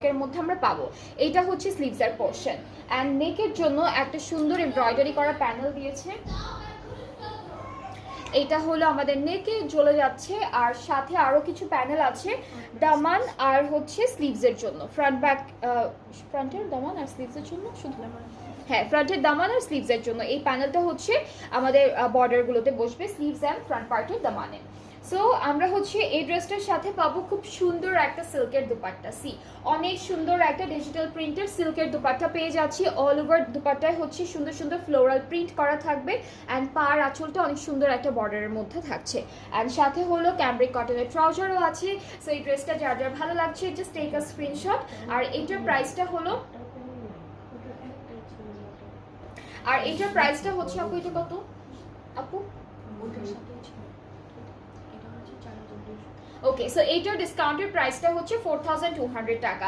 এর মধ্যে আমরা পাবো। এইটা হচ্ছে স্লিভসের পোর্শন অ্যান্ড নেকের জন্য একটা সুন্দর এমব্রয়ডারি করা প্যানেল দিয়েছে। এটা হলো আমাদের নেকে চলে যাচ্ছে, আর সাথে আরো কিছু প্যানেল আছে দামান আর হচ্ছে স্লিভসের জন্য, ফ্রন্ট ব্যাক, ফ্রন্টের দামান আর স্লিভসের জন্য শুধু, হ্যাঁ ফ্রন্টের দামান আর স্লিভসের জন্য এই প্যানেলটা হচ্ছে আমাদের বর্ডারগুলোতে বসবে, স্লিভস অ্যান্ড ফ্রন্ট পার্টের দামানে। সো আমরা হচ্ছে এই ড্রেসটার সাথে পাবো খুব সুন্দর একটা সিল্কের দুপাট্টা। সি অনেক সুন্দর একটা ডিজিটাল প্রিন্টের সিল্কের দুপাট্টা পেয়ে যাচ্ছি। অল ওভার দুপাট্টায় হচ্ছে সুন্দর সুন্দর ফ্লোরাল প্রিন্ট করা থাকবে অ্যান্ড পার আঁচলটা অনেক সুন্দর একটা বর্ডারের মধ্যে থাকছে অ্যান্ড সাথে হলো ক্যামব্রিক কটনের ট্রাউজারও আছে। সো এই ড্রেসটা যার যার ভালো লাগছে জাস্ট টেক আ স্ক্রিনশট। আর এইটার প্রাইসটা হলো, আর এইটার প্রাইসটা হচ্ছে আপু, এটা কত আপু? ওকে, সো এইটার ডিসকাউন্টের প্রাইসটা হচ্ছে 4200 টাকা।